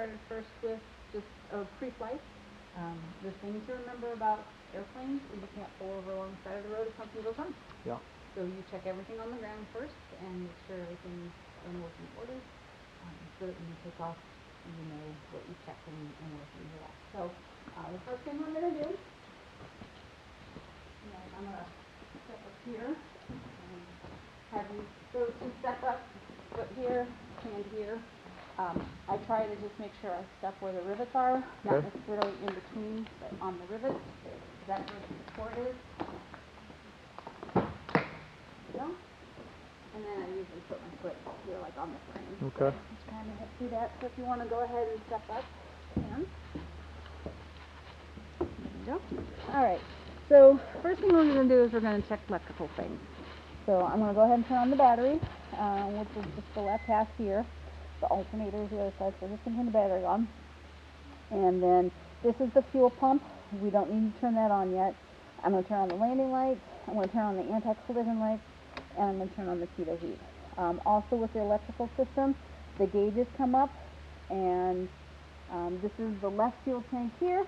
started first with just a pre-flight. The thing to remember about airplanes is you can't pull over along the side of the road if something goes wrong. Yeah. So you check everything on the ground first and make sure everything's in working order, so that when you take off, you know what you checked and where things are at. So the first thing we're going to do is I'm going to step up here and have you those two step up, foot here, hand here. I try to just make sure I step where the rivets are, not necessarily in between, but on the rivets. That's where the support is. And then I usually put my foot here, like on the frame. Okay. Just kind of do that. So if you want to go ahead and step up, you can. There you go. All right. So first thing we're going to do is we're going to check electrical things. So I'm going to go ahead and turn on the battery, which is just the left half here. The alternator is the other side, so just going to turn the battery on. And then this is the fuel pump. We don't need to turn that on yet. I'm going to turn on the landing lights. I'm going to turn on the anti-collision lights. And I'm going to turn on the pitot heat. Also with the electrical system, the gauges come up, and this is the left fuel tank here,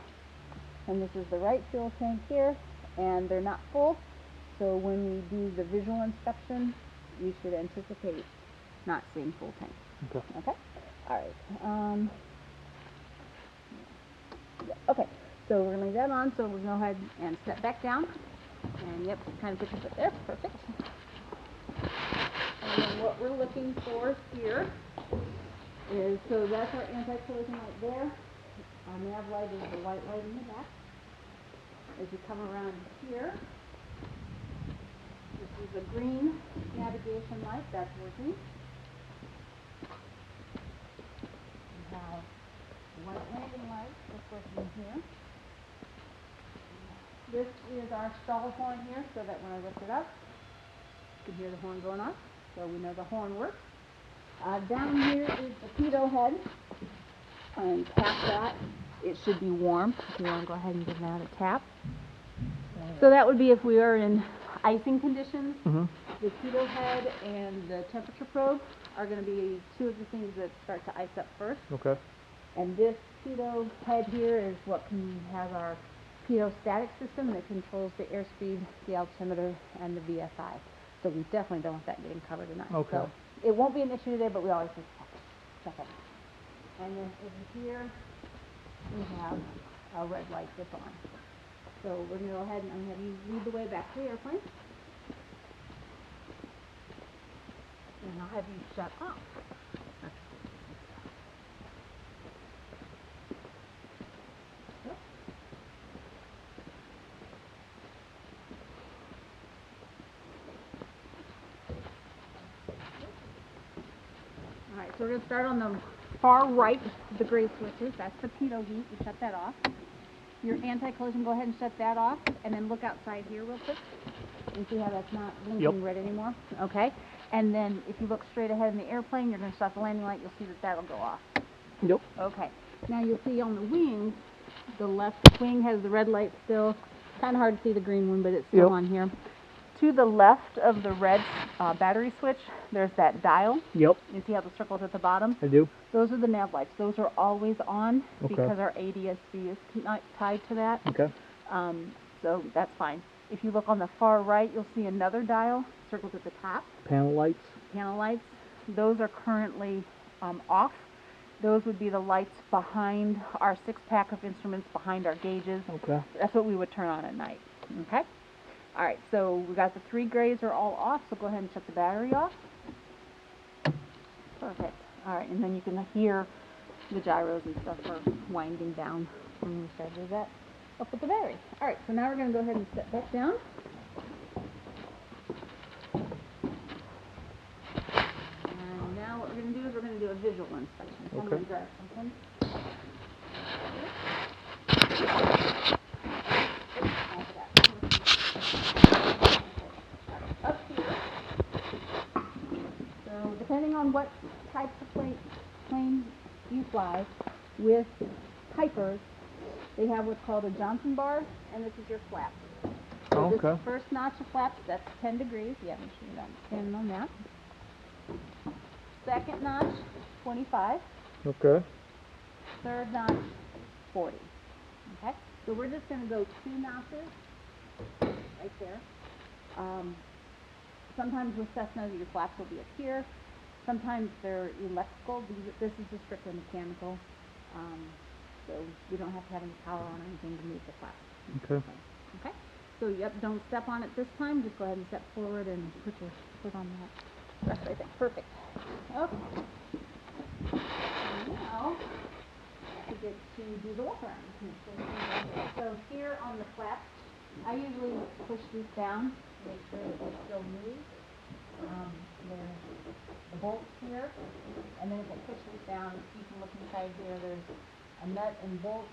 and this is the right fuel tank here, and they're not full, so when we do the visual inspection, you should anticipate not seeing full tank. Okay. Okay? All right. Okay, so we're going to leave that on, so we're going to go ahead and step back down, and yep, kind of get your foot there. Perfect. And then what we're looking for here is, so that's our anti-collision light there. Our nav light is the white light in the back. As you come around here, this is a green navigation light, that's working. We have white landing light that's working here. This is our stall horn here, so that when I lift it up, you can hear the horn going off, so we know the horn works. Down here is the pitot head, and tap that. It should be warm. If you want to go ahead and give that a tap. So that would be if we are in icing conditions. The pitot head and the temperature probe are going to be two of the things that start to ice up first. Okay. And this pitot head here is what has our pitot static system that controls the airspeed, the altimeter, and the VSI. So we definitely don't want that getting covered tonight. Okay. So it won't be an issue today, but we always need to check it. And then over here, we have a red light that's on. So we're going to go ahead and I'm going to have you lead the way back to the airplane. And I'll have you shut off. Alright, so we're going to start on the far right of the gray switches. That's the pitot heat. You shut that off. Your anti-collision, go ahead and shut that off. And then look outside here real quick. And see how that's not blinking red anymore? Okay. And then if you look straight ahead in the airplane, you're going to stop the landing light. You'll see that that'll go off. Yep. Okay. Now you'll see on the wings, the left wing has the red light still. Kind of hard to see the green one, but it's still on here. To the left of the red battery switch, there's that dial. Yep. You see how the circle's at the bottom? I do. Those are the nav lights. Those are always on because our ADS-B is not tied to that. Okay. So that's fine. If you look on the far right, you'll see another dial circled at the top. Panel lights. Panel lights. Those are currently off. Those would be the lights behind our 6-pack of instruments, behind our gauges. Okay. That's what we would turn on at night. Okay? All right, so we got the 3 grays are all off, so go ahead and shut the battery off. Perfect. All right, and then you can hear the gyros and stuff are winding down when we started that up with the battery. All right, so now we're going to go ahead and step back down. And now what we're going to do is we're going to do a visual inspection. So I'm going to grab something. Up here. So depending on what types of planes you fly, with Pipers, they have what's called a Johnson bar, and this is your flap. So this first notch of flaps, that's 10 degrees. Yeah, make sure you're not standing on that. Second notch, 25. Okay. third notch, 40. Okay, so we're just going to go 2 notches right there. Sometimes with Cessna, your flaps will be up here. Sometimes they're electrical. This is just strictly mechanical. So we don't have to have any power on or anything to move the flaps. Okay. Okay. So yep, don't step on it this time. Just go ahead and step forward and put your foot on that rest right there. Perfect. Okay. Now to get to do the walk around. So here on the flaps, I usually push these down to make sure that they still move. There's the bolts here, and then if I push this down, you can look inside here. There's a nut and bolt,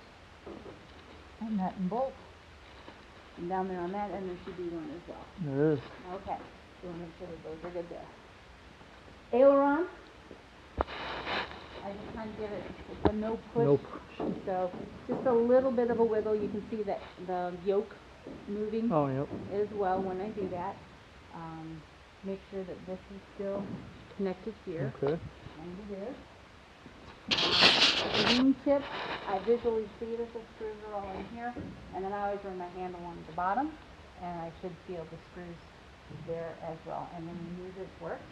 and down there on that end there should be one as well. There is. Okay, so we'll make sure that those are good there. Aileron, I just kind of give it a no push. No push. So just a little bit of a wiggle. You can see that the yoke moving Oh, yep. as well when I do that. Make sure that this is still connected here. Okay. And it is. The wing tip, I visually see that the screws are all in here, and then I always run my handle on the bottom, and I should feel the screws there as well. And then the music works.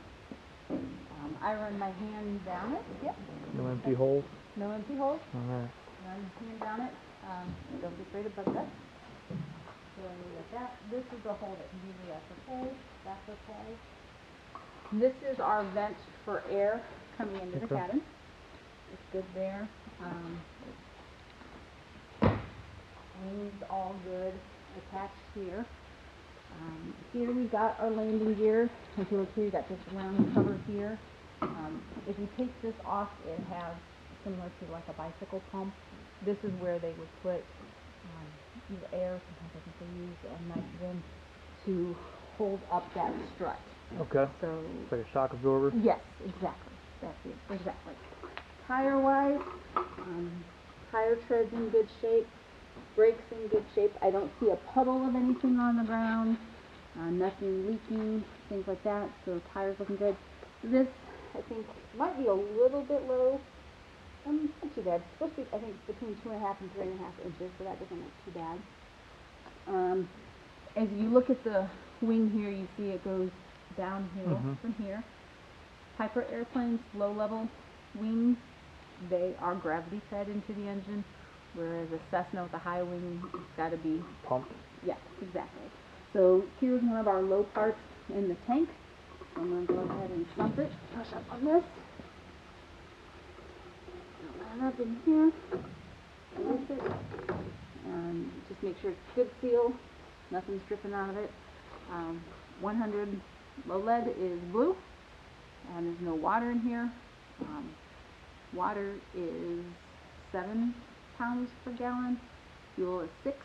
I run my hand down it. Yep. No empty holes. No empty holes. All right. Run the hand down it. Don't be afraid of bug that. So we got that. This is the hole that usually that's okay. That's okay. This is our vent for air coming into the cabin. It's good there. Wings all good attached here. Here we got our landing gear. If you look here, you got this round cover here. If you take this off, it has similar to like a bicycle pump. This is where they would put either air, sometimes I think they use nitrogen to hold up that strut. Okay. So It's like a shock absorber. yes, exactly. That's it. Exactly. Tire-wise, tire tread's in good shape. Brakes in good shape. I don't see a puddle of anything on the ground. Nothing leaking, things like that. So tires looking good. This, I think, might be a little bit low. Not too bad. It's supposed to be, I think, between 2.5 and 3.5 inches, so that doesn't look too bad. As you look at the wing here, you see it goes downhill from here. Piper airplanes, low-level wings, they are gravity fed into the engine, whereas a Cessna with a high wing, it's got to be pumped. Yeah, exactly. So here's one of our low parts in the tank. So I'm going to go ahead and sump it. Push up on this. Line up in here. Release it. Just make sure it's good seal. Nothing's dripping out of it. 100 low lead is blue. And there's no water in here. Water is 7 pounds per gallon. Fuel is 6.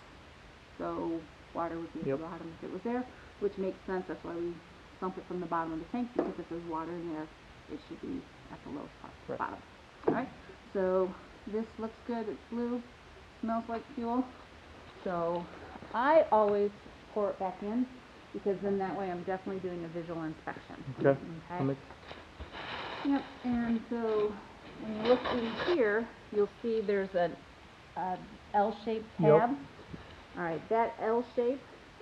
So water would be at the bottom if it was there, which makes sense. That's why we sump it from the bottom of the tank, because if there's water in there, it should be at the lowest part, bottom. All right. So this looks good. It's blue. Smells like fuel. So I always pour it back in, because then that way I'm definitely doing a visual inspection. Okay. Yep. And so when you look in here, you'll see there's an L-shaped tab. Yep. All right, that L shape,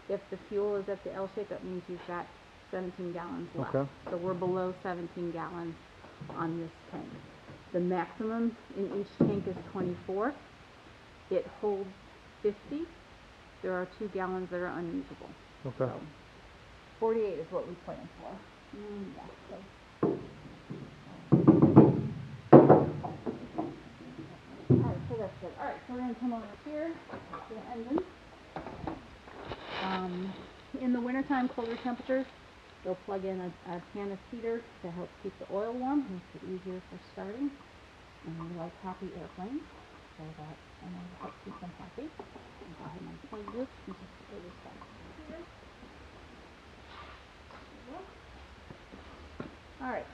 if the fuel is at the L shape, that means you've got 17 gallons left. Okay. So we're below 17 gallons on this tank. The maximum in each tank is 24. It holds 50. There are 2 gallons that are unusable. Okay. So 48 is what we plan for. Yeah, so. Alright, so that's good. Alright, so we're going to come over here to the engine. In the wintertime, colder temperatures, they'll plug in a Canis heater to help keep the oil warm. Makes it easier for starting. And we like happy airplanes, so that I know it helps keep them happy. I'll go ahead and plug this and just put this back here. Alright,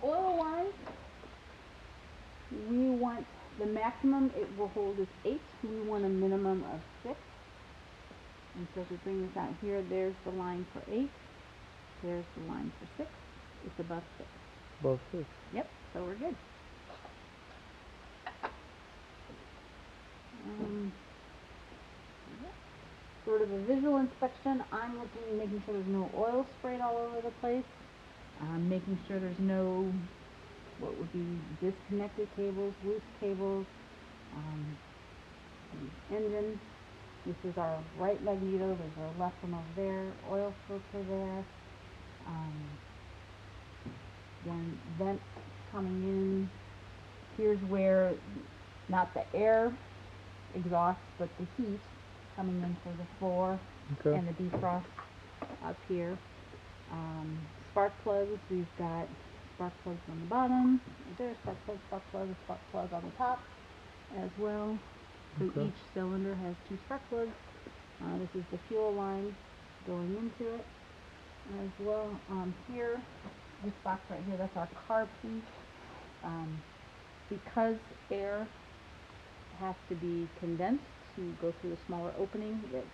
oil-wise, we want the maximum it will hold is 8. We want a minimum of 6. And so if we bring this out here, there's the line for 8. There's the line for 6. It's above 6. Above 6. Yep, so we're good. sort of a visual inspection, I'm making sure there's no oil sprayed all over the place. Making sure there's no, what would be disconnected cables, loose cables, the engine. This is our right magneto, there's our left one over there, oil filter there. Then vents coming in. Here's where, not the air exhaust, but the heat coming in for the floor Okay. and the defrost up here. Spark plugs, we've got spark plugs on the bottom. There's spark plug on the top as well. So Okay. each cylinder has 2 spark plugs. This is the fuel line going into it as well. Here, this box right here, that's our carb piece. Because air has to be condensed to go through a smaller opening that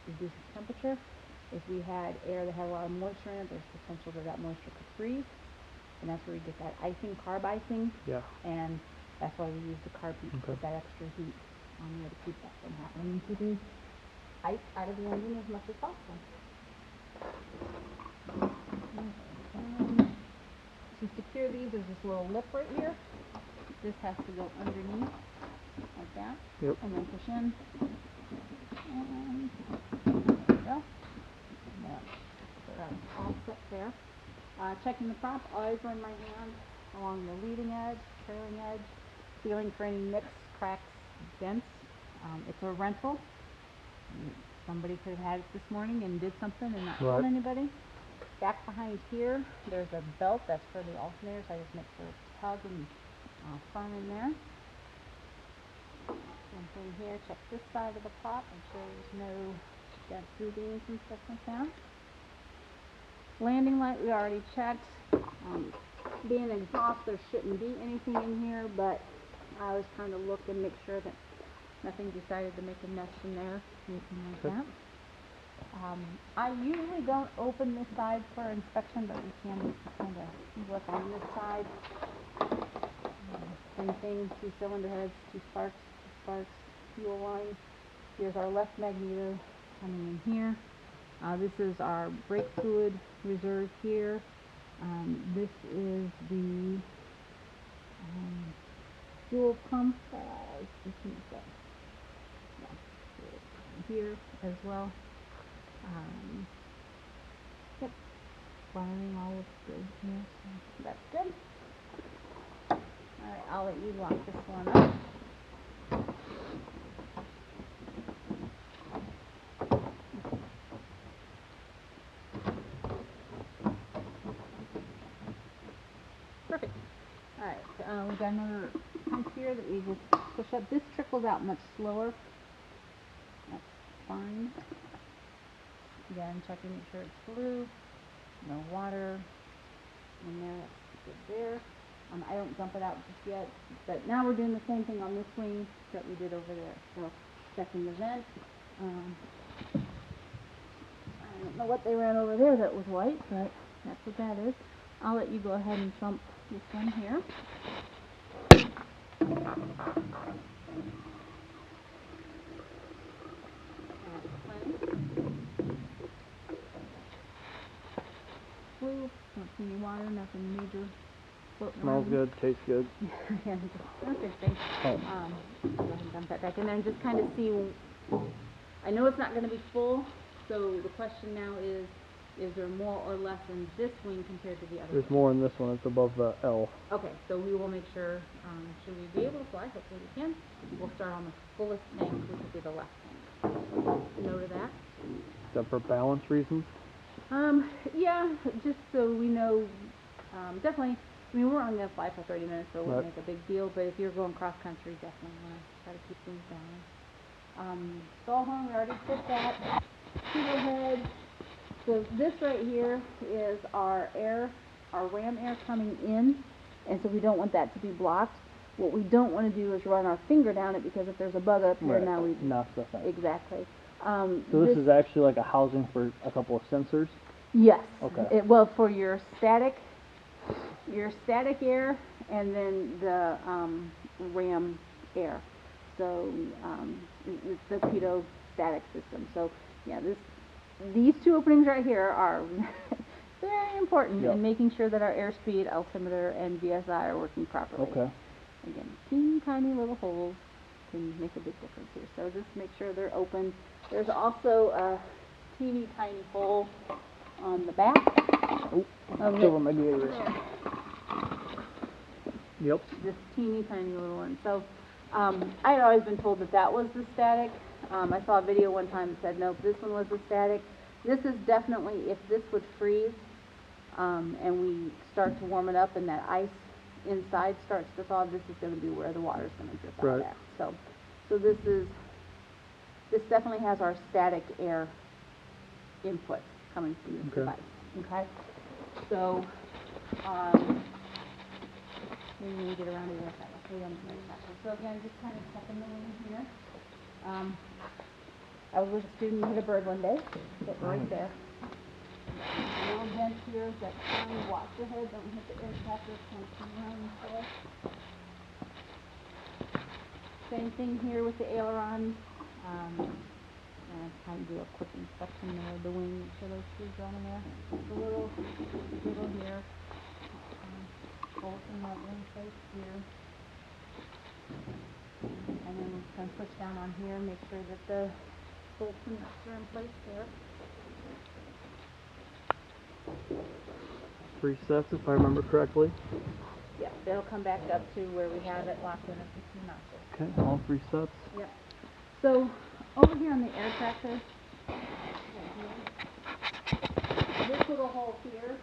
reduces temperature. If we had air that had a lot of moisture in it, there's potential that that moisture could freeze, and that's where we get that icing, carb icing, Yeah. and that's why we use the carb piece to Okay. put that extra heat on there to keep that from happening and keeping ice out of the engine as much as possible. To secure these, there's this little lip right here. This has to go underneath, like that, Yep. and then push in. And there we go. Yeah. So that's all set there. Checking the prop, always run my hand along the leading edge, trailing edge, feeling for any nicks, cracks, dents. It's a rental. Somebody could have had it this morning and did something and not told Right. anybody. Back behind here, there's a belt that's for the alternators. I just make sure it's snug and firm in there. Same thing here. Check this side of the prop. Make sure there's no dent groovings and stuff like that. Landing light we already checked. Being exhaust, there shouldn't be anything in here, but I always kind of look and make sure that nothing decided to make a nest in there, anything like Okay. that. I usually don't open this side for inspection, but we can kind of see what's on this side. Same thing, 2 cylinder heads, 2 sparks, fuel line. Here's our left magneto coming in here. This is our brake fluid reserve here. This is the fuel pump. Here as well. Yep, wiring all looks good here, so that's good. Alright, I'll let you lock this one up. Perfect. Alright, we've got another pump here that we just push up. This trickles out much slower. That's fine. Again, checking to make sure it's blue, no water in there, that's good there. I don't dump it out just yet, but now we're doing the same thing on this wing that we did over there. So, checking the vent. I don't know what they ran over there that was white, but that's what that is. I'll let you go ahead and dump this one here. Blue, don't see any water, nothing major floating Smells around. good, tastes good. Yeah, perfect, thanks. Oh. Go ahead and dump that back in there and just kind of see, I know it's not going to be full, so the question now is there more or less in this wing compared to the other There's wing? more in this one. It's above the L. Okay, so we will make sure, should we be able to fly? Hopefully we can. We'll start on the fullest tank, which will be the left tank. Note of that. Is that for balance reasons? Yeah, just so we know, definitely, I mean, we're only going to fly for 30 minutes, so it wouldn't Right. make a big deal, but if you're going cross country, definitely want to try to keep things balanced. Stall horn, we already did that. Kilo head. So this right here is our air, our ram air coming in, and so we don't want that to be blocked. What we don't want to do is run our finger down it, because if there's a bug up here, now we... Knocks the thing. Exactly. So this is actually like a housing for a couple of sensors? Yes. Okay. Well, for your static air, and then the ram air. So it's the pitot static system. So Yeah, these two openings right here are very important Yep. in making sure that our airspeed, altimeter, and VSI are working properly. Okay. Again, teeny tiny little holes can make a big difference here. So just make sure they're open. There's also a teeny tiny hole on the back. Oh, of over it. my gears. There. Yep. This teeny tiny little one. So I had always been told that that was the static. I saw a video one time that said, nope, this one was the static. This is definitely, if this would freeze and we start to warm it up and that ice inside starts to thaw, this is going to be where the water is going to drip out Right. at. So this definitely has our static air input coming from this Okay. device. Okay. So maybe when we get around to the other side, I'll show you on the other side. So again, just kind of checking the wing here. I was with a student who hit a bird one day, hit right there. A little dent here that kind of watch your head, don't hit the aircraft that's kind of coming around this way. Same thing here with the aileron. And kind of do a quick inspection of the wing, make sure those screws are on there. Just a little here. Bolt in that one place here. And then we're going to push down on here, make sure that the bolts and nuts are in place there. 3 sets, if I remember correctly. Yeah, they'll come back up to where we have it locked in at 15 notches. Okay, all 3 sets. Yep. So over here on the air tractor, this little hole here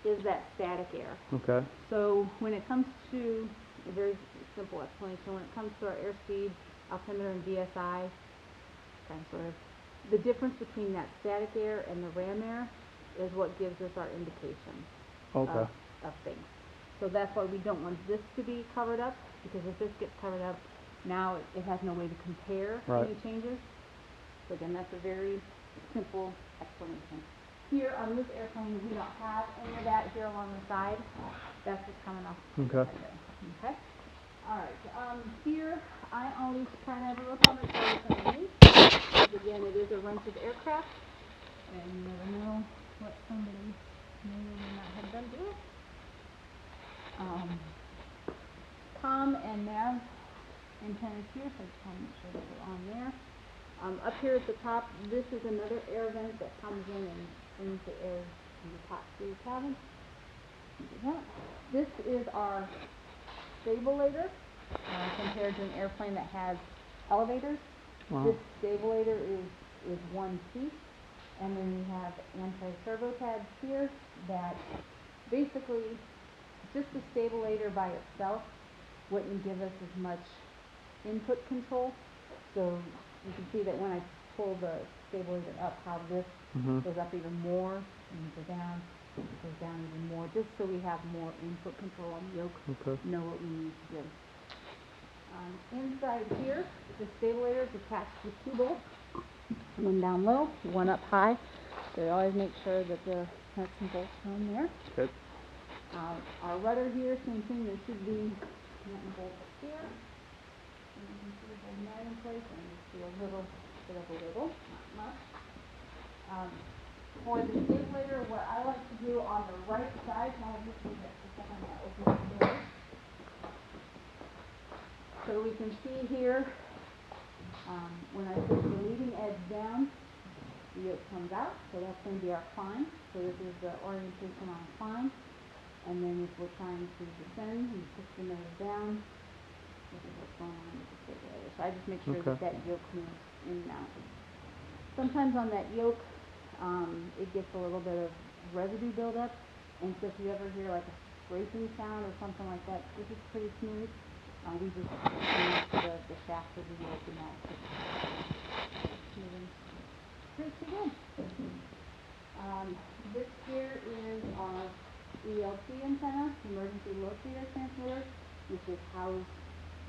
is that static air. Okay. So when it comes to a very simple explanation, when it comes to our airspeed, altimeter, and VSI, kind of sort of, the difference between that static air and the ram air is what gives us our indication Okay. of things. So that's why we don't want this to be covered up, because if this gets covered up, now it has no way to compare Right. any changes. So again, that's a very simple explanation. Here on this airplane, we don't have any of that here along the side. That's just coming off. Okay. Okay. All right. Here, I always try to have a look on the service underneath. Because again, it is a rented aircraft, and you never know what somebody may or may not have done to it. COM and nav antennas here, so I just want to make sure that they're on there. Up here at the top, this is another air vent that comes in and brings the air from the top to your cabin. This is our stabulator compared to an airplane that has elevators. Wow. This stabulator is one piece, and then we have anti-servo tabs here that basically just the stabulator by itself wouldn't give us as much input control. So you can see that when I pull the stabulator up, how this goes up even more, and you go down, it goes down even more, just so we have more input control on the yoke, Okay. know what we need to do. Inside here, the stabulator is attached with 2 bolts, one down low, one up high. So you always make sure that the nuts and bolts are on there. Okay. Our rudder here, same thing, there should be nut and bolt up here. And you can see holding that in place, and you see a little bit of a wiggle, not much. For the stabulator, what I like to do on the right side, now I'll just leave it for a second, I'll open the door. So we can see here, when I push the leading edge down, the yoke comes out, so that's going to be our climb. So this is the orientation on climb. And then if we're trying to descend, we push the nose down. This is what's going on with the stabulator. So I just make sure that yoke moves in and out. Sometimes on that yoke, it gets a little bit of residue buildup. And so if you ever hear like a scraping sound or something like that, this is pretty smooth. We just change the shaft of the yoke and that. Pretty good. This here is our ELT antenna, emergency low frequency air transmitter, which is housed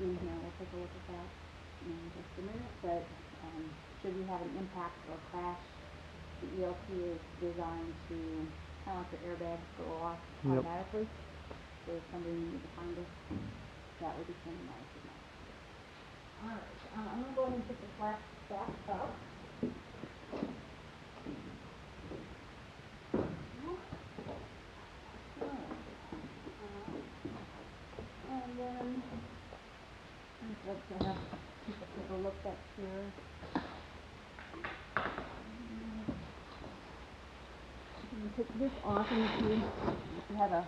in here. We'll take a look at that in just a minute. But should we have an impact or crash, the ELT is designed to kind of like the airbags go off automatically. So if somebody needs to find us, that would be sending out a signal. Alright, I'm going to go ahead and put the flaps back up. then I'd like to have people take a look back here. You can take this off, and if you have a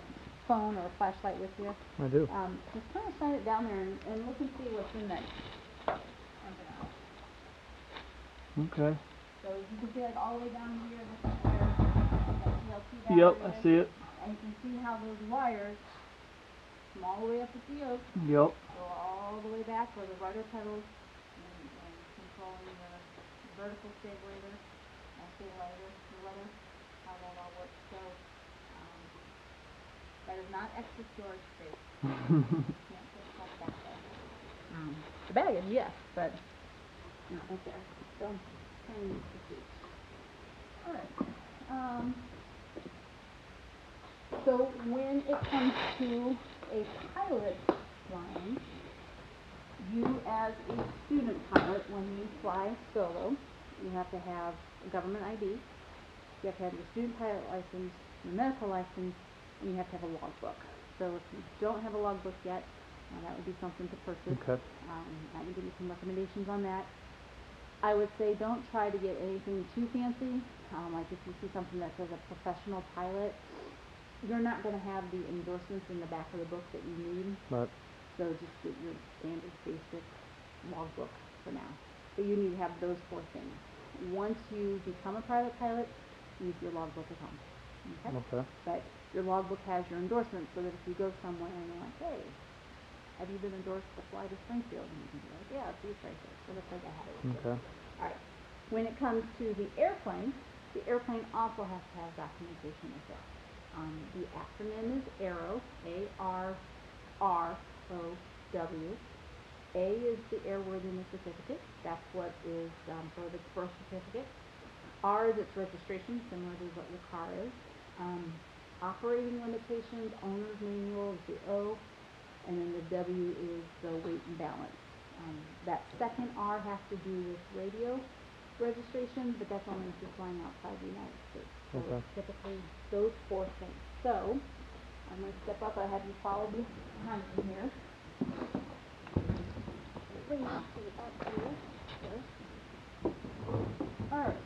phone or a flashlight with you, I do. just kind of shine it down there and look and see what's in that. Okay. So you can see like all the way down here, this is where that PLC battery Yep, is. I see it. And you can see how those wires come all the way up at the yoke, Yep. go all the way back where the rudder pedals and controlling the vertical stabilizer, the rudder, how that all works. So that is not extra storage space. You can't put stuff back there. The baggage, yes, but not up there. So kind of neat to see. All right. So when it comes to a pilot flying, you as a student pilot, when you fly solo, you have to have a government ID, you have to have your student pilot license, your medical license, and you have to have a logbook. So if you don't have a logbook yet, that would be something to purchase. Okay. I can give you some recommendations on that. I would say don't try to get anything too fancy. Like if you see something that says a professional pilot, you're not going to have the endorsements in the back of the book that you need. Right. So just get your standard basic logbook for now. So you need to have those 4 things. Once you become a private pilot, use your logbook at home. Okay? Okay. But your logbook has your endorsements so that if you go somewhere and you're like, hey, have you been endorsed to fly to Springfield? And you can be like, yeah, it's these right there. So that's like I have it. Okay. All right. When it comes to the airplane also has to have documentation with it. The acronym is ARROW, A-R-R-O-W. A is the airworthiness certificate. That's what is sort of its birth certificate. R is its registration, similar to what your car is. Operating limitations, owner's manual is the O, and then the W is the weight and balance. That second R has to do with radio registration, but that's only if you're flying outside the United States. So Okay. it's typically those 4 things. So I'm going to step up. I have you follow me behind me here. Bring you up here. There. All right.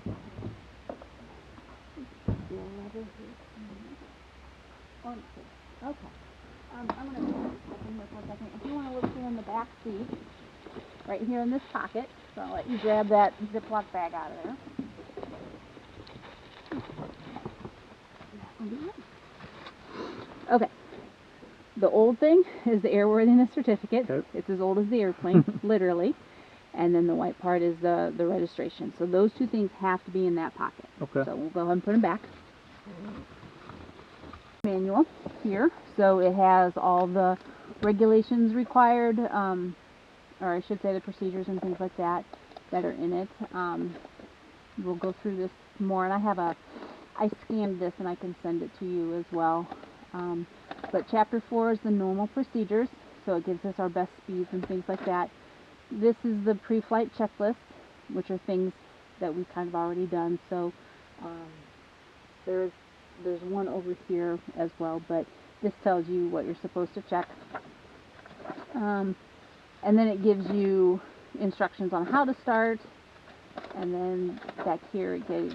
Okay. I'm going to step in here for a second. If you want to look here in the back seat, right here in this pocket, so I'll let you grab that Ziploc bag out of there. Okay. The old thing is the airworthiness certificate. Okay. It's as old as the airplane, literally. And then the white part is the registration. So those 2 things have to be in that pocket. Okay. So we'll go ahead and put them back. Manual here. So it has all the regulations required, or I should say the procedures and things like that are in it. We'll go through this more, and I scanned this and I can send it to you as well. But chapter 4 is the normal procedures, so it gives us our best speeds and things like that. This is the pre-flight checklist, which are things that we've kind of already done. So there's one over here as well, but this tells you what you're supposed to check. And then it gives you instructions on how to start, and then back here it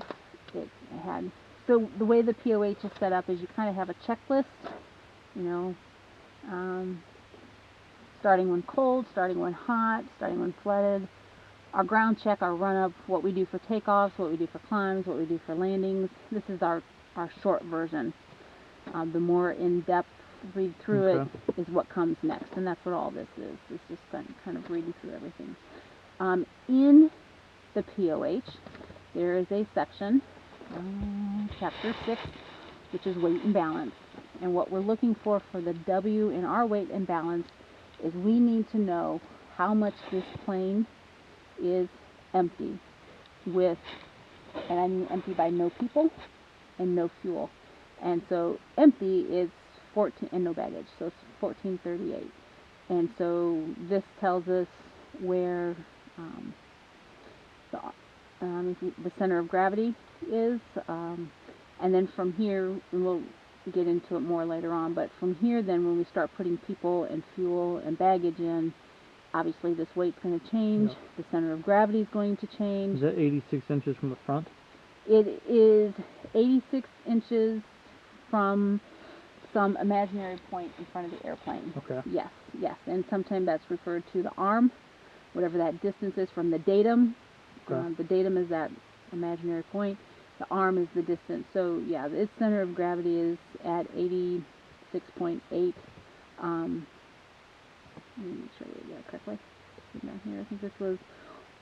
had. So the way the POH is set up is you kind of have a checklist, you know, starting when cold, starting when hot, starting when flooded. Our ground check, our run-up, what we do for takeoffs, what we do for climbs, what we do for landings. This is our short version. The more in-depth read through it is what comes next, and that's what all this is. It's just kind of reading through everything. In the POH, there is a section, chapter 6, which is weight and balance. And what we're looking for the W in our weight and balance is we need to know how much this plane is empty with, and I mean empty by no people and no fuel. And so empty is 14, and no baggage, so it's 1438. And so this tells us where the center of gravity is, and then from here we'll get into it more later on. But from here, then when we start putting people and fuel and baggage in, obviously this weight's going to change. Yeah. The center of gravity is going to change. Is that 86 inches from the front? It is 86 inches from some imaginary point in front of the airplane. Okay. Yes, yes. And sometimes that's referred to the arm, whatever that distance is from the datum. Okay. The datum is that imaginary point. The arm is the distance. So, yeah, its center of gravity is at 86.8. Let me make sure we get it correctly. Down here, I think this was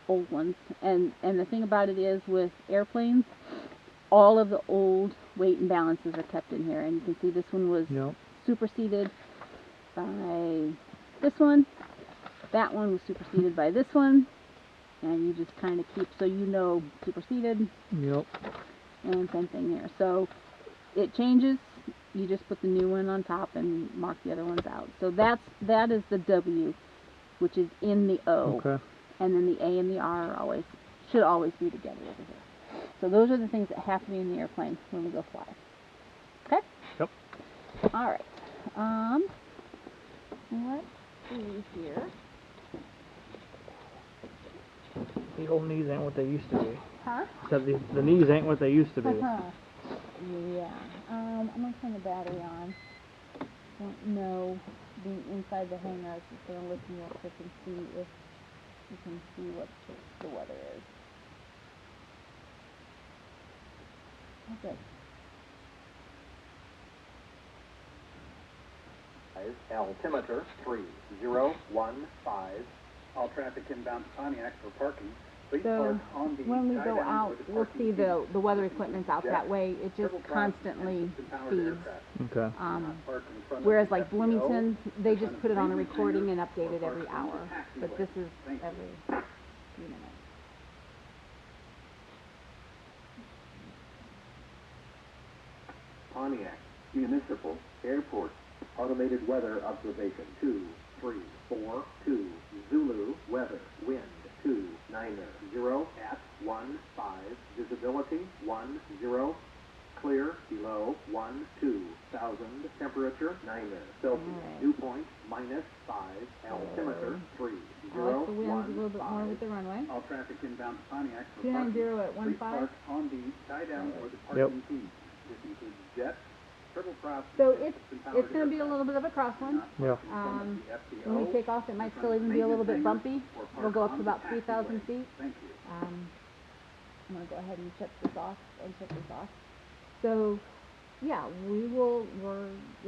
old ones. And the thing about it is with airplanes, all of the old weight and balances are kept in here. And you can see this one was Yep. superseded by this one. That one was superseded by this one. And you just kind of keep, so you know, superseded. Yep. And same thing here. So it changes. You just put the new one on top and mark the other ones out. So that is the W, which is in the O. Okay. And then the A and the R should always be together over here. So those are the things that have to be in the airplane when we go fly. Okay? Yep. All right. Let's see here. The old knees ain't what they used to be. Huh? Except the knees ain't what they used to be. Yeah. I'm gonna turn the battery on. Don't know. Being inside the hangar, I'm just gonna listen real quick and see if you can see what the weather is. Okay. Altimeter 3015. All traffic inbound to Pontiac for parking. Please So park on the when we side go end out, where the we'll parking see is. the weather equipment's out Jet, that way. It just turboprop, constantly and system-powered feeds. aircraft. Okay. Not park in front of Whereas the like FBO, Bloomington, they in front just of put it on a Greenwood recording Hangar, and update or it every park on the hour. But taxiway. this is Thank you. every few minutes. Pontiac Municipal Airport. Automated weather observation 2342. Zulu weather wind 290 at 15. Visibility 10. Clear below 12,000. Temperature 9 Celsius. Alright. Dew point -5. Altimeter I like the winds a little bit more 3015. with the runway. All traffic inbound to Pontiac for 290 parking. at Please 15. park on the tie down or the Yep. parking key. This includes jet, turboprop. So and it's system-powered going to be a aircraft. little bit of a crosswind. Yeah. When we take off, it might still even be a little bit bumpy. We'll go up to about 3,000 feet. Thank you. I'm going to go ahead and shut this off and shut this off. So, yeah, we're going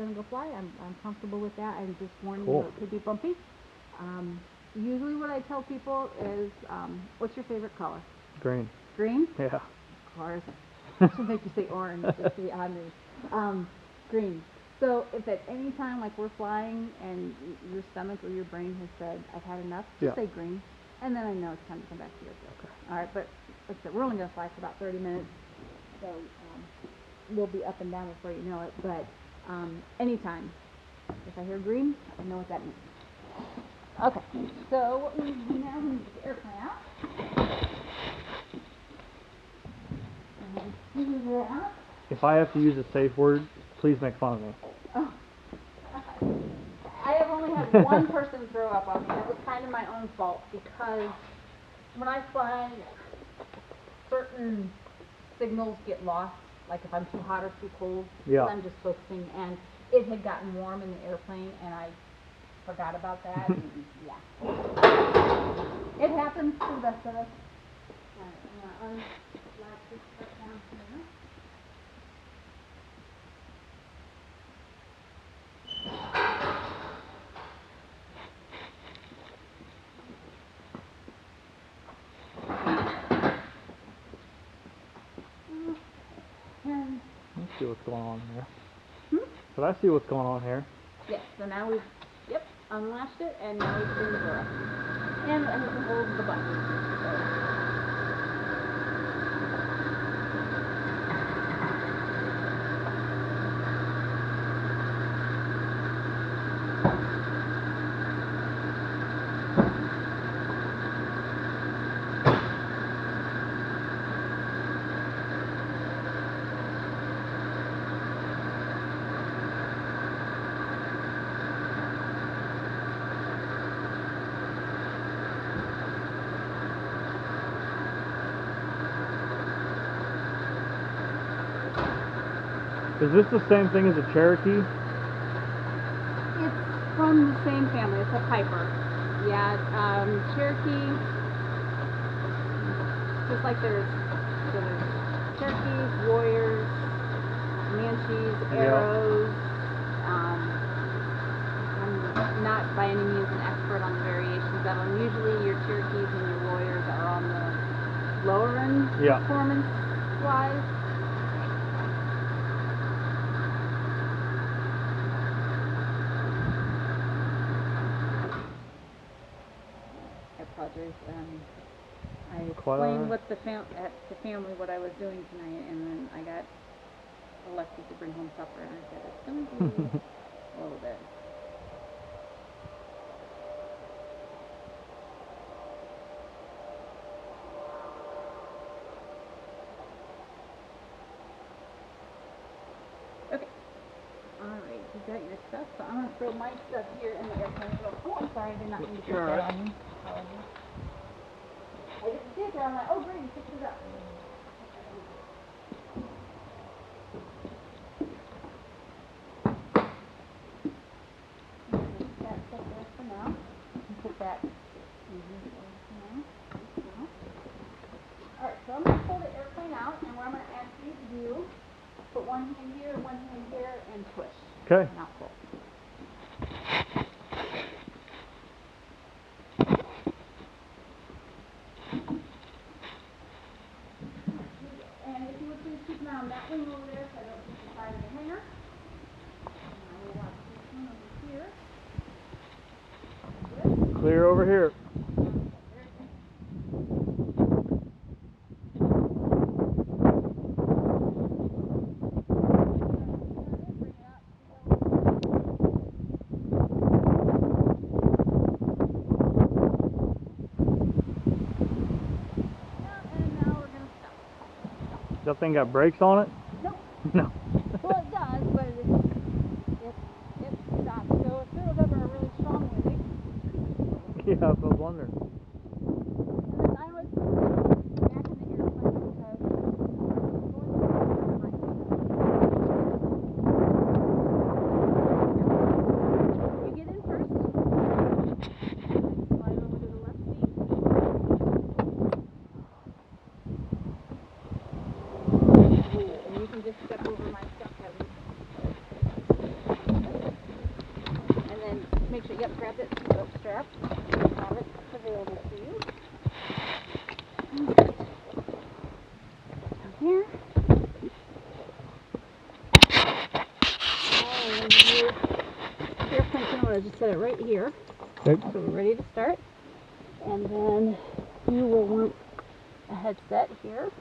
to go fly. I'm comfortable with that. I'm just warning you Cool. it could be bumpy. Usually what I tell people is, what's your favorite color? Green. Green? Yeah. Of course. I should make you say orange just to be honest. Green. So if at any time like we're flying and your stomach or your brain has said, I've had enough, just Yeah. say green. And then I know it's time to come back to your joke. Alright, but like I said, we're only going to fly for about 30 minutes. So we'll be up and down before you know it. But anytime, if I hear green, I know what that means. Okay, so what we need to do now is get the airplane out. If I have to use a safe word, please make fun of me. Oh. I have only had one person throw up on me. It was kind of my own fault because when I fly, certain signals get lost. Like if I'm too hot or too cold, Yeah. I'm just focusing. And it had gotten warm in the airplane, and I forgot about that. And yeah, it happens to the best of us. All right, I'm gonna unlatch this stuff down here. And Let's see what's going on here. Hmm? But I see what's going on here. yes, so now we've unlatched it, and now we bring the door up. And I can hold the button. Is this the same thing as a Cherokee? It's from the same family. It's a Piper. Yeah, Cherokee. Just like there's Cherokees, Warriors, Comanches, Arrows. I'm not by any means an expert on the variations of them. Usually your Cherokees and your Warriors are on the lower end performance wise. I apologize. I explained what at the family what I was doing tonight, and then I got elected to bring home supper, and I said it's going to be a little bit. Okay. All right, you got your stuff, so I'm going to throw my stuff here in the airplane. Oh, I'm sorry, I did not mean to put that on you. I didn't see it there. I'm like, oh, great, you picked it up. That stuff there for now. Put that for now. Alright, so I'm going to pull the airplane out, and what I'm going to ask you to do, put one hand here, one hand here, and push. Okay. Now pull. And if you would please keep an eye on that wing over there, so I don't hit the side of the hangar. And I will watch this one over here. Good. Clear over here. That thing got brakes on it? Nope. No. Well, it does, but it stops. So if there was ever a really strong wind, Yeah, I was wondering. and then I always put it back in the airplane because you get in first. Slide over to the left seat. And you can just step over my stuff heavy. And then make sure, grab that seatbelt strap. Have it available to you. Down here. The airplane camera, just set it right here. Okay. So we're ready to start. And then you will want a headset here.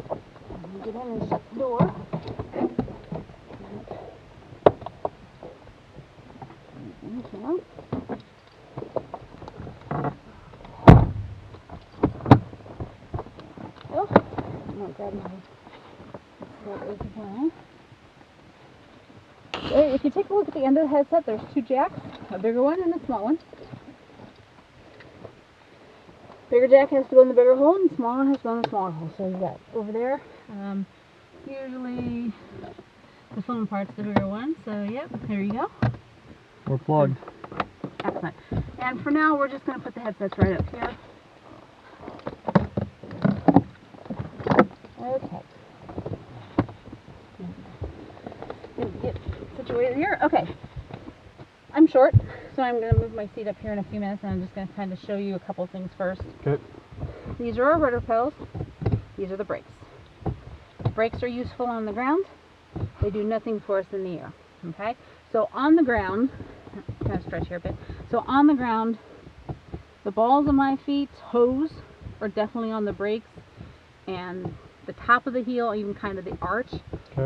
And get in and shut the door. Okay. Oh, I'm going to grab my headset as well. So if you take a look at the end of the headset, there's two jacks, a bigger one and a small one. Bigger jack has to go in the bigger hole, and the smaller one has to go in the smaller hole. So you got over there. Usually the phone part's the bigger one. So yep, there you go. We're plugged. Excellent. And for now, we're just going to put the headsets right up here. Okay. Get situated here. Okay. I'm short, so I'm going to move my seat up here in a few minutes, and I'm just going to kind of show you a couple things first. Okay. These are our rudder pedals. These are the brakes. Brakes are useful on the ground. They do nothing for us in the air. Okay? So on the ground, kind of stretch here a bit. So on the ground, the balls of my feet, toes, are definitely on the brakes, and the top of the heel, even kind of the arch,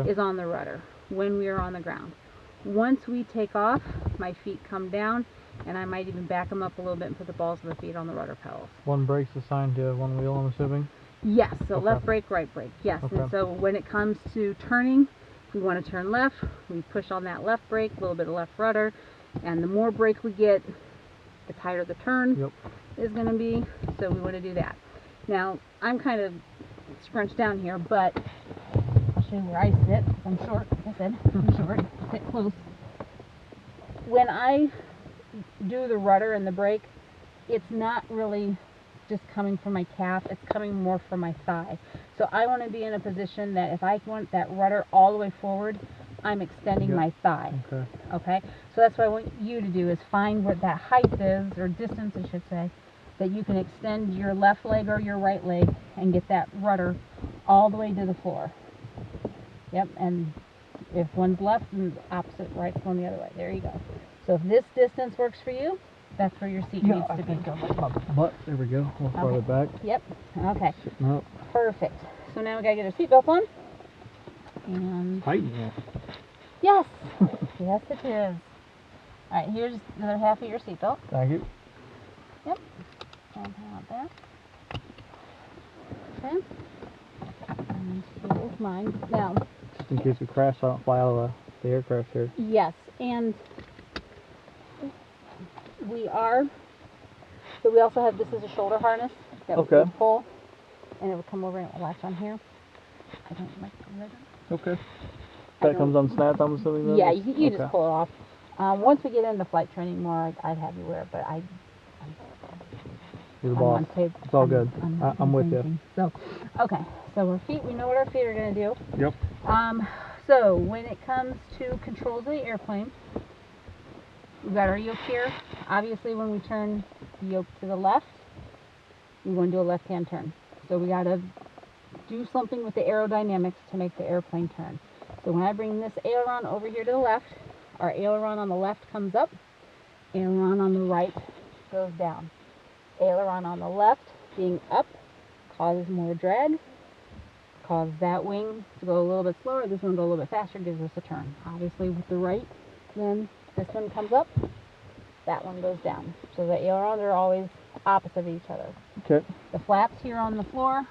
is on the rudder when we are on the ground. Once we take off, my feet come down, and I might even back them up a little bit and put the balls of the feet on the rudder pedals. One brake's assigned to one wheel, I'm assuming? Yes, so left brake, right brake, yes. Okay. And so when it comes to turning, if we want to turn left, we push on that left brake, a little bit of left rudder, and the more brake we get, the tighter the turn is going to be, so we want to do that. Now, I'm kind of scrunched down here, but show you where I sit. I'm short, like I said, I'm short, sit close. When I do the rudder and the brake, it's not really just coming from my calf, it's coming more from my thigh. So I want to be in a position that if I want that rudder all the way forward, I'm extending my thigh. Okay. Okay? So that's what I want you to do, is find what that height is, or distance I should say, that you can extend your left leg or your right leg and get that rudder all the way to the floor. Yep, and if one's left and opposite, right's going the other way. There you go. So if this distance works for you, that's where your seat needs to be. My butt. There we go. A little farther back. Yep. Okay. Sitting up. Perfect. So now we gotta get our seatbelt on. And Tighten it. yes, yes it is. All right, here's another half of your seatbelt. Thank you. Yep. And out there. Okay. And here is mine. Now, Just in case we crash, so I don't fly out of the aircraft here. yes, and we are. So we also have, this is a shoulder harness that we Okay. can pull, and it will come over and it will latch on here. I don't like the ribbon. Okay. I That comes don't- unsnapped, I'm assuming then? Yeah, you just Okay. pull it off. Once we get into flight training more, I'd have you wear it, but You're the I'm boss. on tape. It's all good. I'm with you. thinking. So, okay, so our feet, we know what our feet are going to do. Yep. So when it comes to controls of the airplane, we've got our yoke here. Obviously, when we turn the yoke to the left, we want to do a left-hand turn. So we got to do something with the aerodynamics to make the airplane turn. So when I bring this aileron over here to the left, our aileron on the left comes up, aileron on the right goes down. Aileron on the left being up causes more drag, causes that wing to go a little bit slower, this one go a little bit faster, gives us a turn. Obviously with the right, then this one comes up, that one goes down. So the ailerons are always opposite of each other. Okay. The flaps here on the floor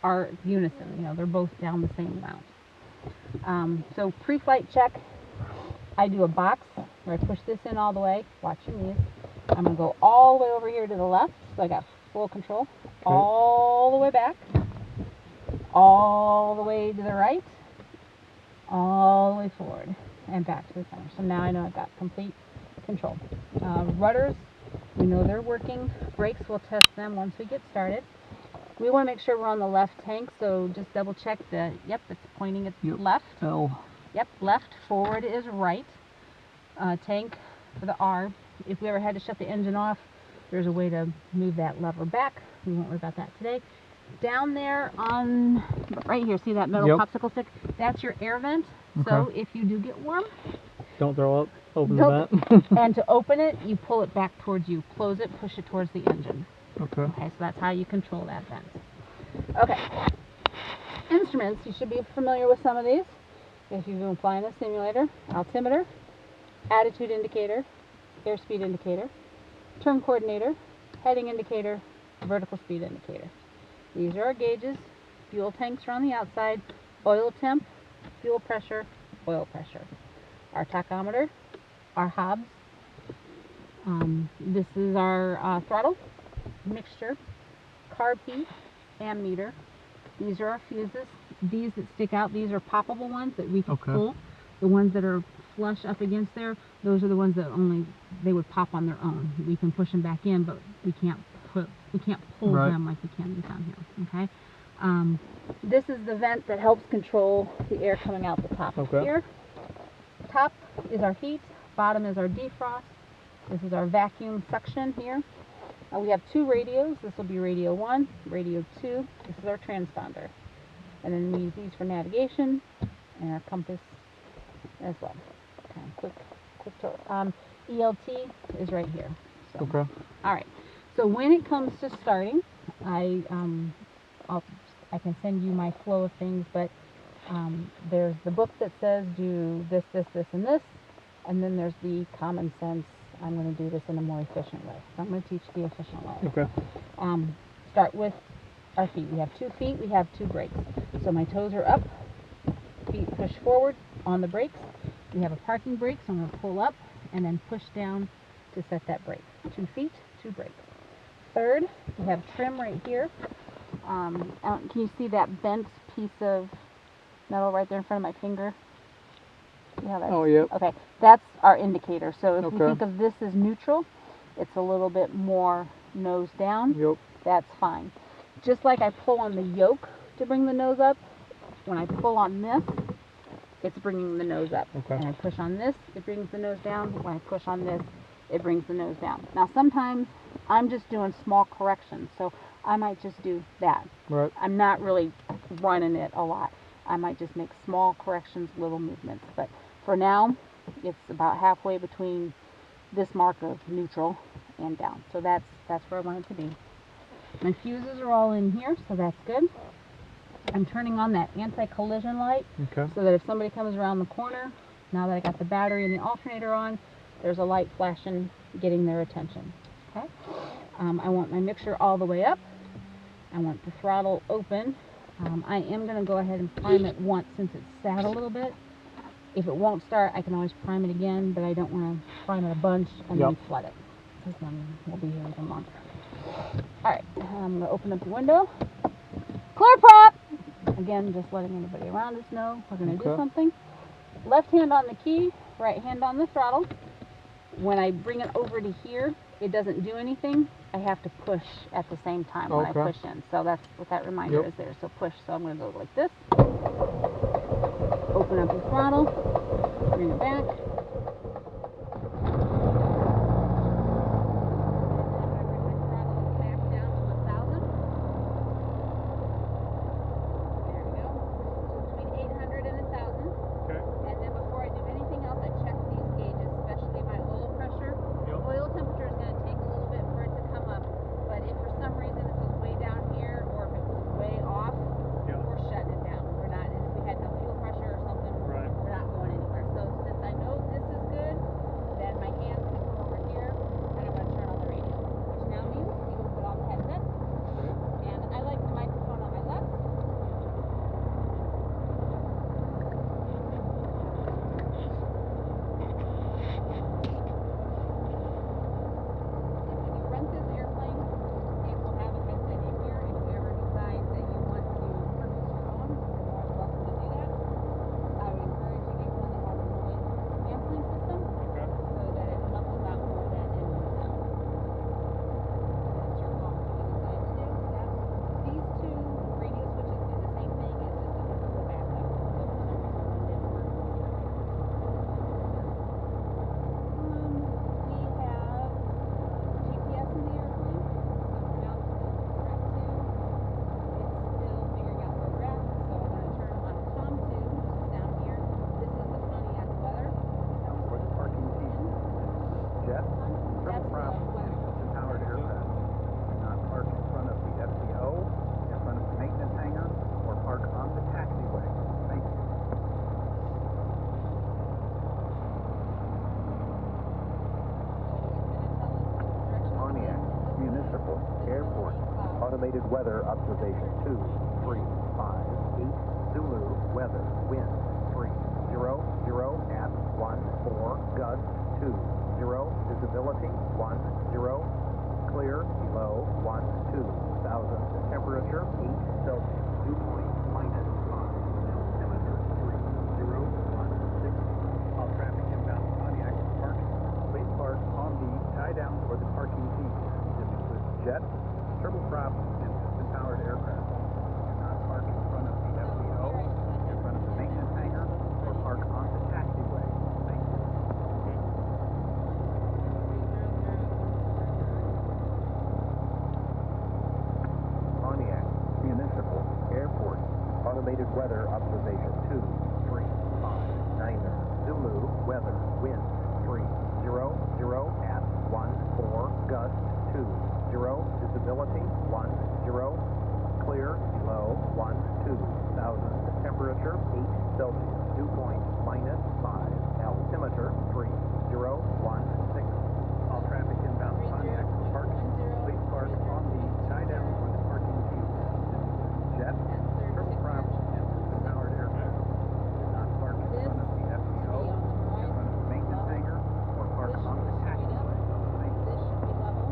are unison, you know, they're both down the same amount. So pre-flight check, I do a box where I push this in all the way, watch your knees. I'm going to go all the way over here to the left, so I got full control, all the way back, all the way to the right, all the way forward, and back to the center. So now I know I've got complete control. Rudders, we know they're working. Brakes, we'll test them once we get started. We want to make sure we're on the left tank, so just double check that, yep, it's pointing at left. L. Yep, left, forward is right. Tank for the R. If we ever had to shut the engine off, there's a way to move that lever back. We won't worry about that today. Down there on, right here, see that metal popsicle stick? That's your air vent. So Okay. if you do get warm, Don't throw up. Open Don't- the vent. and to open it, you pull it back towards you. Close it, push it towards the engine. Okay. Okay, so that's how you control that vent. Okay. Instruments, you should be familiar with some of these. If you've been flying a simulator, altimeter, attitude indicator, airspeed indicator, turn coordinator, heading indicator, vertical speed indicator. These are our gauges. Fuel tanks are on the outside, oil temp, fuel pressure, oil pressure. Our tachometer, our hobs. This is our throttle, mixture, carb heat, ammeter. These are our fuses. These that stick out, these are poppable ones that we can pull. The ones that are flush up against there, those are the ones that only they would pop on their own. We can push them back in, but we can't pull them like we can down here. Okay. This is the vent that helps control the air coming out the top here. Top is our heat, bottom is our defrost. This is our vacuum suction here. We have two radios. This will be radio 1, radio 2. This is our transponder. And then we use these for navigation and our compass as well. Okay, quick tour. ELT is right here. So. Okay. All right. So when it comes to starting, I can send you my flow of things, but there's the book that says do this, this, this, and this, and then there's the common sense. I'm going to do this in a more efficient way. So I'm going to teach the efficient way. Okay. Start with our feet. We have 2 feet. We have 2 brakes. So my toes are up. Feet push forward on the brakes. We have a parking brake, so I'm going to pull up and then push down to set that brake. 2 feet, 2 brakes. Third, we have trim right here. Can you see that bent piece of metal right there in front of my finger. Yeah, that's, Oh, yep. okay, that's our indicator. So if we Okay. think of this as neutral, it's a little bit more nose down. Yep. That's fine. Just like I pull on the yoke to bring the nose up, when I pull on this, it's bringing the nose up. Okay. And I push on this, it brings the nose down. When I push on this, it brings the nose down. Now sometimes I'm just doing small corrections, so I might just do that. Right. I'm not really running it a lot. I might just make small corrections, little movements. But for now, it's about halfway between this mark of neutral and down. So that's where I want it to be. My fuses are all in here, so that's good. I'm turning on that anti-collision light Okay. so that if somebody comes around the corner, now that I got the battery and the alternator on, there's a light flashing, getting their attention. Okay. I want my mixture all the way up. I want the throttle open. I am going to go ahead and prime it once since it's sat a little bit. If it won't start, I can always prime it again, but I don't want to prime it a bunch and then flood it, because then we'll be here even longer. Alright, I'm going to open up the window. Clear prop! Again, just letting anybody around us know we're going to do Okay. something. Left hand on the key, right hand on the throttle. When I bring it over to here, it doesn't do anything. I have to push at the same time when I Okay. push in. So that's what that reminder Yep. is there. So push. So I'm going to go like this. Open up the throttle. Bring it back. Automated weather observation 2, 3, 5, 8, Zulu, weather, wind, 3, 0, 0 at 1, 4, gust, 2, 0, visibility, 1, 0, clear, below, 1, 2,000, temperature, 8 Celsius, dew point, minus 5, altimeter, 3, 0, 1, 6. All traffic inbound Pontiac parking. Please park on the tie-down or the parking T. This includes jet, turboprop, and piston-powered aircraft. Do not park in front of the FBO, in front of the maintenance hangar, or park on the taxiway. Thank you. Pontiac Municipal Airport. Automated weather observation 2, 3, 5, Niner, Zulu, weather, wind, 3, 0, 0 at 1, 4, gust, 2, 0, visibility, 1, 0, clear, below, 1, 2,000, temperature, 8 Celsius, dew point, minus 5, altimeter, 3, 0, 1, 6. All traffic inbound Pontiac parking. Please park on the tie-down or the parking T. This includes jet, turboprop, and piston-powered aircraft. Do not park in front of the FBO, in front of the maintenance hangar, or park on the taxiway. Thank you. This should be level.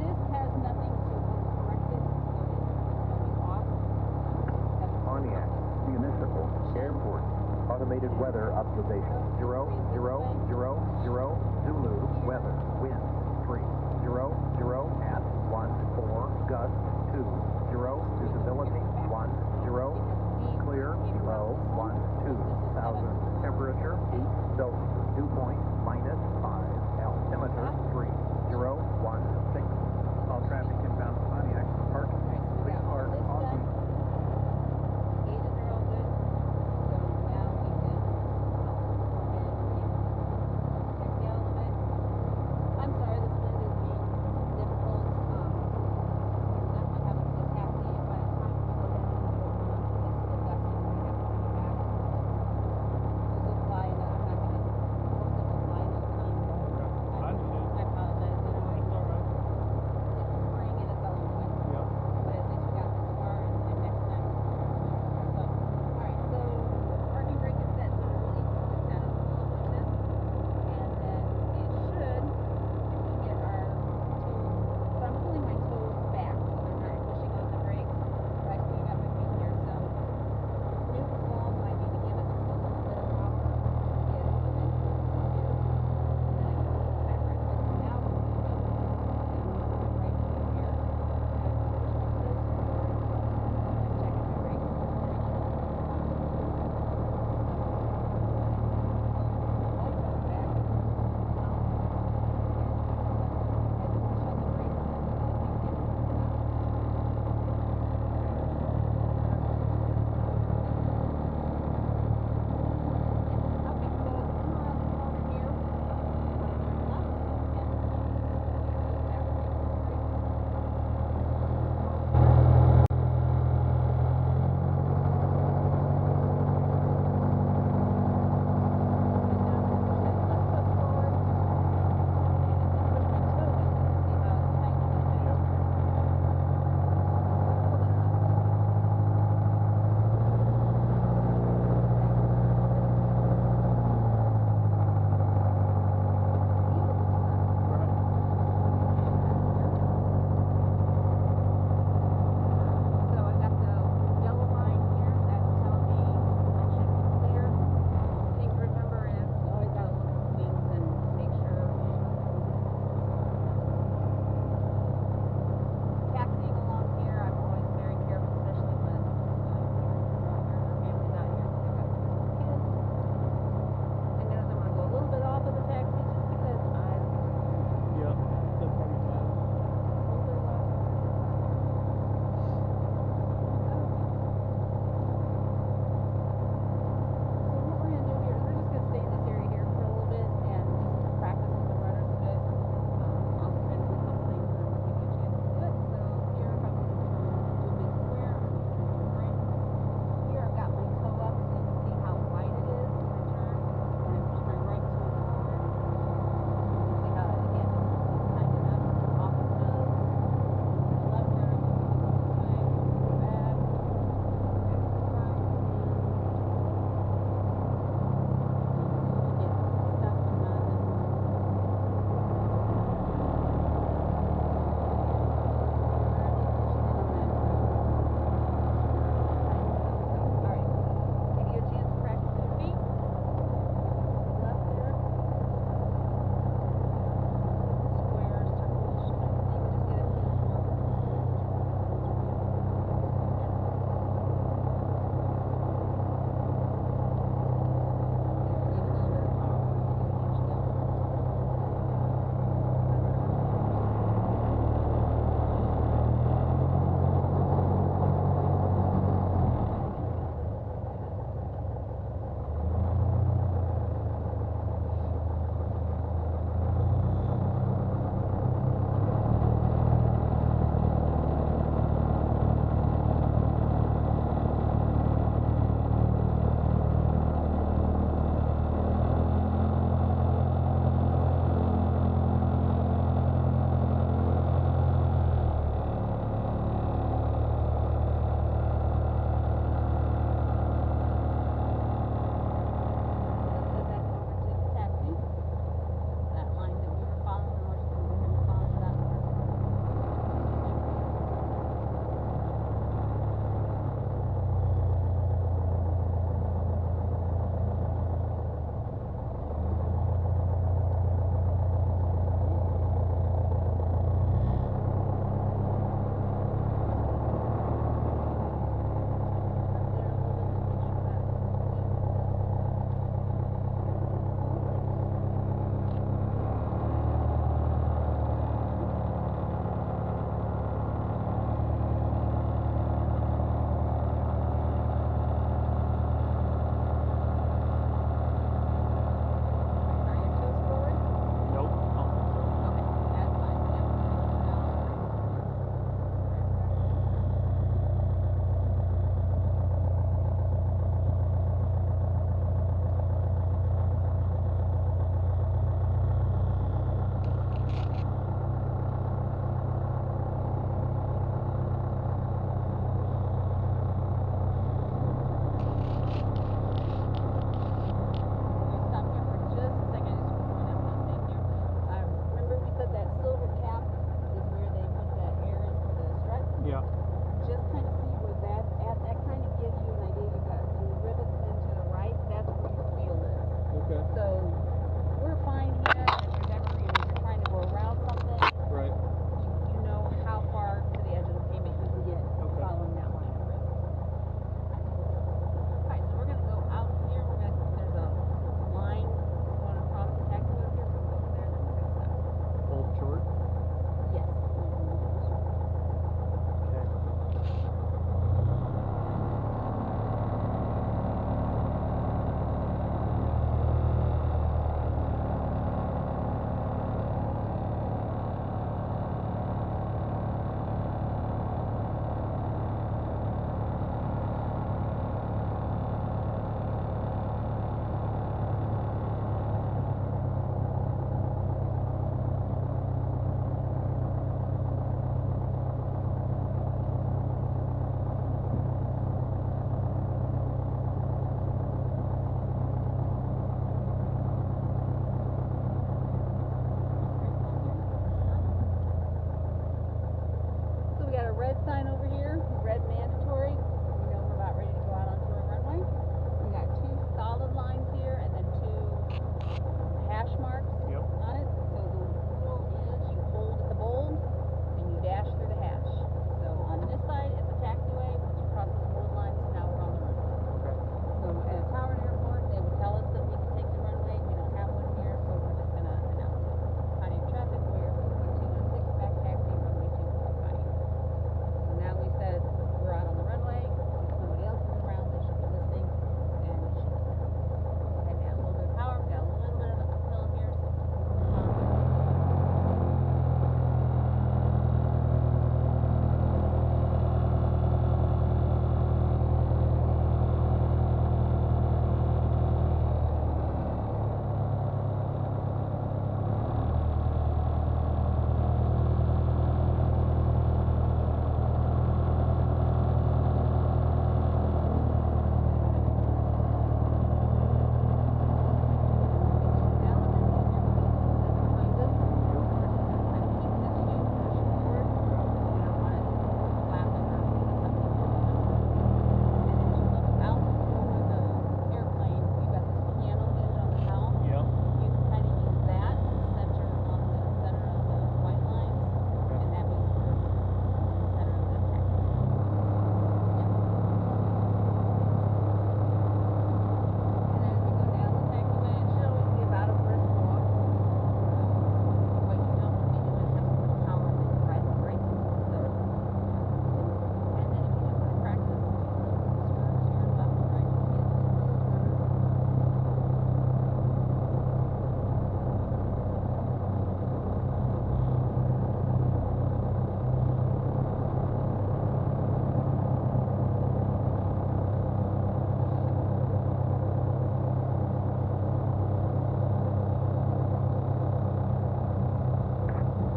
This has nothing to correct it, so it's going off. Pontiac automated weather observation 00000, Zulu, weather, wind 30 at 14, gust 20, visibility 10, clear below 12,000, temperature 8 Celsius, dew point -5, altimeter 3016. All traffic inbound to Pontiac for parking. Please park on the Gauges are all good, so now we can check the element. I'm sorry, this wind is being difficult. Definitely have a good taxi, and by the time we go down into the run, it's still gusting. We have to bring it back. We'll go fly, and I'm not gonna force the whole red sign over here, red mandatory. We know we're about ready to go out onto our runway. We got 2 solid lines here and then 2 hash marks on it. So the rule is you hold at the bold and you dash through the hash. So on this side, it's a taxiway. Once you cross those bold lines, now we're on the runway. Okay. So at a tower and airport, they would tell us that we can take the runway. We don't have one here, so we're just going to announce it. Pontiac traffic, Warrior 216, back taxi, runway 24, Pontiac. So now we said we're out on the runway. If somebody else is around, they should be listening, and we should let them know. Go ahead and add a little bit of power. We got a little bit of an uphill here, so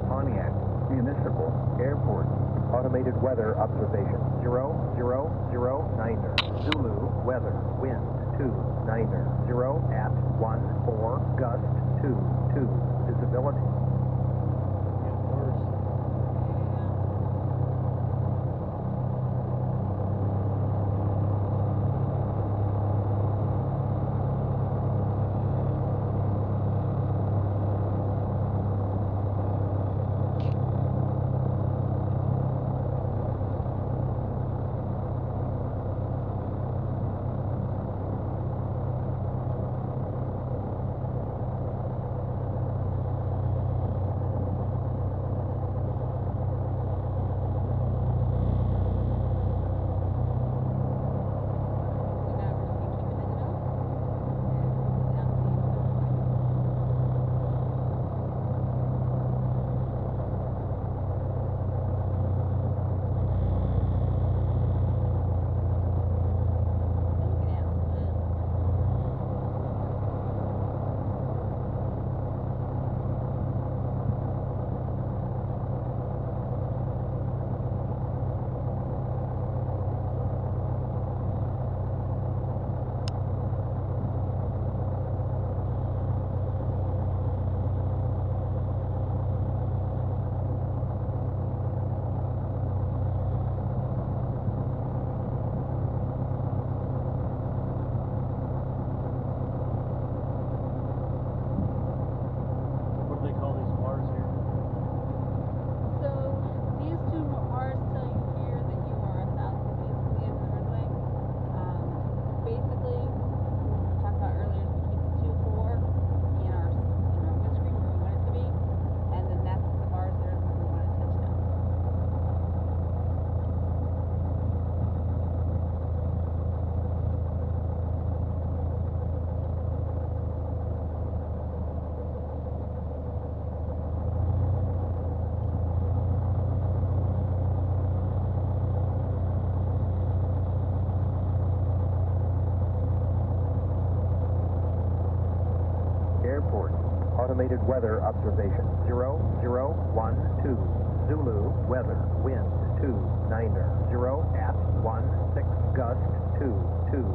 Pontiac Municipal Airport. Automated weather observation 0009er. Zulu weather wind 29er. 0 at 14 gust 22. Visibility. Getting worse. What do they call these bars here? So these 2 bars tell you here that you are 1,000 feet from the end of the runway. Basically, we talked about earlier, we keep the 2-4 in our windscreen where we want it to be, and then that's the bars there where we want to touch down. Airport. Automated weather observation 0012. Zulu weather wind 29er. 0 at 16 gust 22.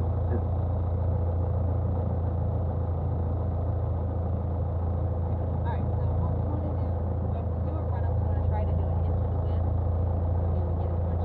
Alright, so what we want to do, when we do a run up, we want to try to do it into the wind. So again, we get as much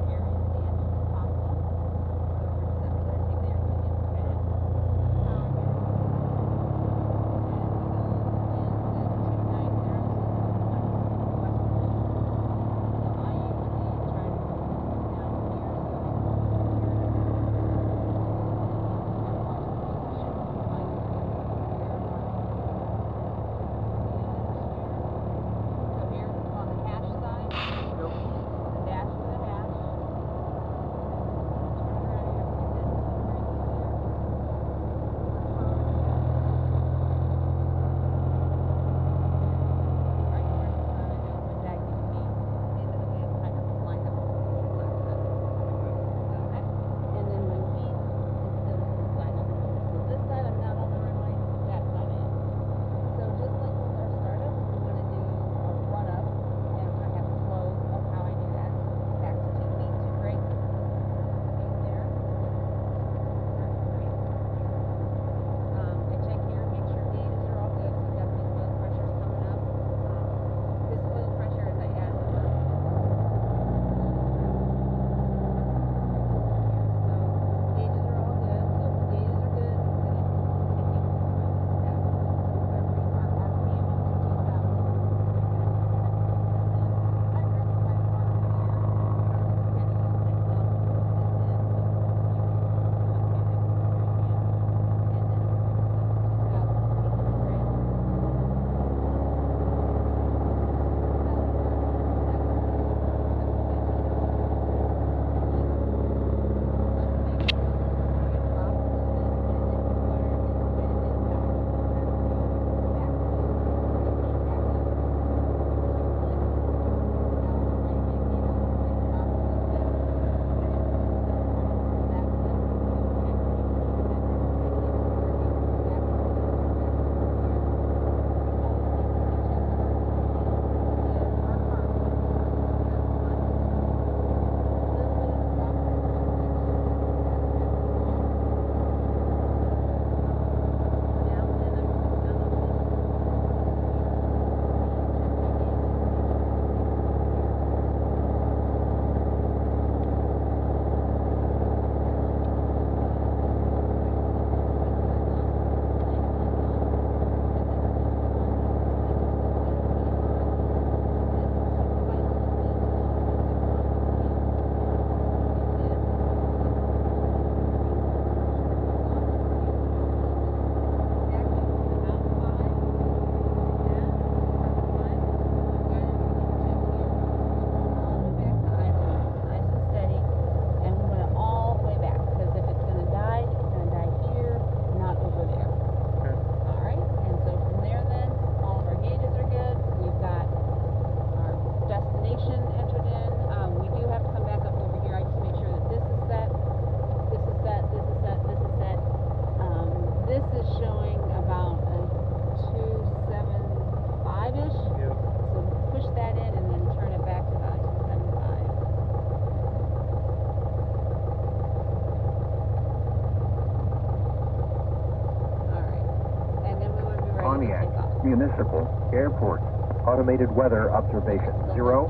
Municipal Airport. Automated weather observation 0016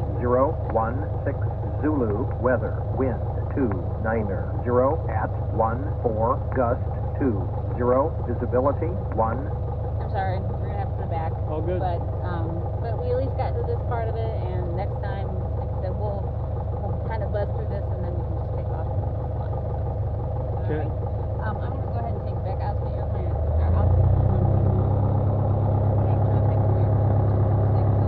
Zulu. Weather wind 29er 0 at 14 gust 20. Visibility 1. I'm sorry, we're gonna have to put it back. All good. But we at least got to this part of it, and next time, like I said, we'll kind of buzz through this, and then we can just take off. Okay. Alright. I'm gonna go ahead and take it back out to the airplane. Or out to the runway. Take traffic clear. 1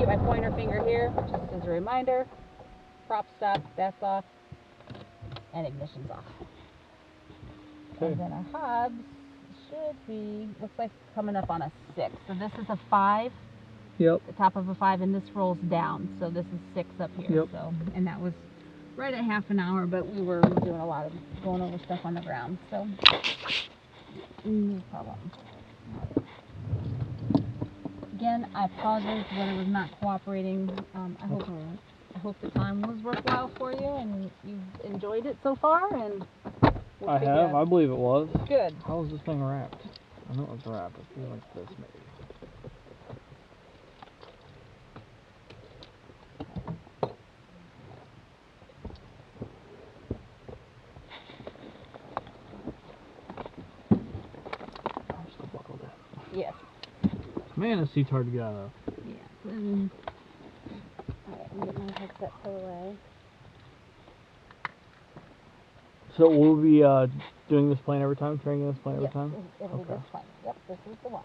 keep my pointer finger here, just as a reminder. Prop stop, that's off, and ignition's off. Okay. And then our hubs should be, looks like coming up on a 6. So this is a 5, Yep. the top of a 5, and this rolls down. So this is 6 up here. Yep. So, and that was right at half an hour, but we were doing a lot of going over stuff on the ground. So no problem. Again, I apologize when it was not cooperating. I hope the time was worthwhile for you and you've enjoyed it so far. And we'll I figure have. out- I believe it was. Good. How is this thing wrapped? I know it was wrapped. I feel like this maybe. I'm still buckled in. Yes. Man, this seat's hard to get out of. Yes. And alright, I'm getting my headset put away. So we'll be doing this plane every time, training this plane every Yes, time? it'll be Okay. this one. Yep, this is the one.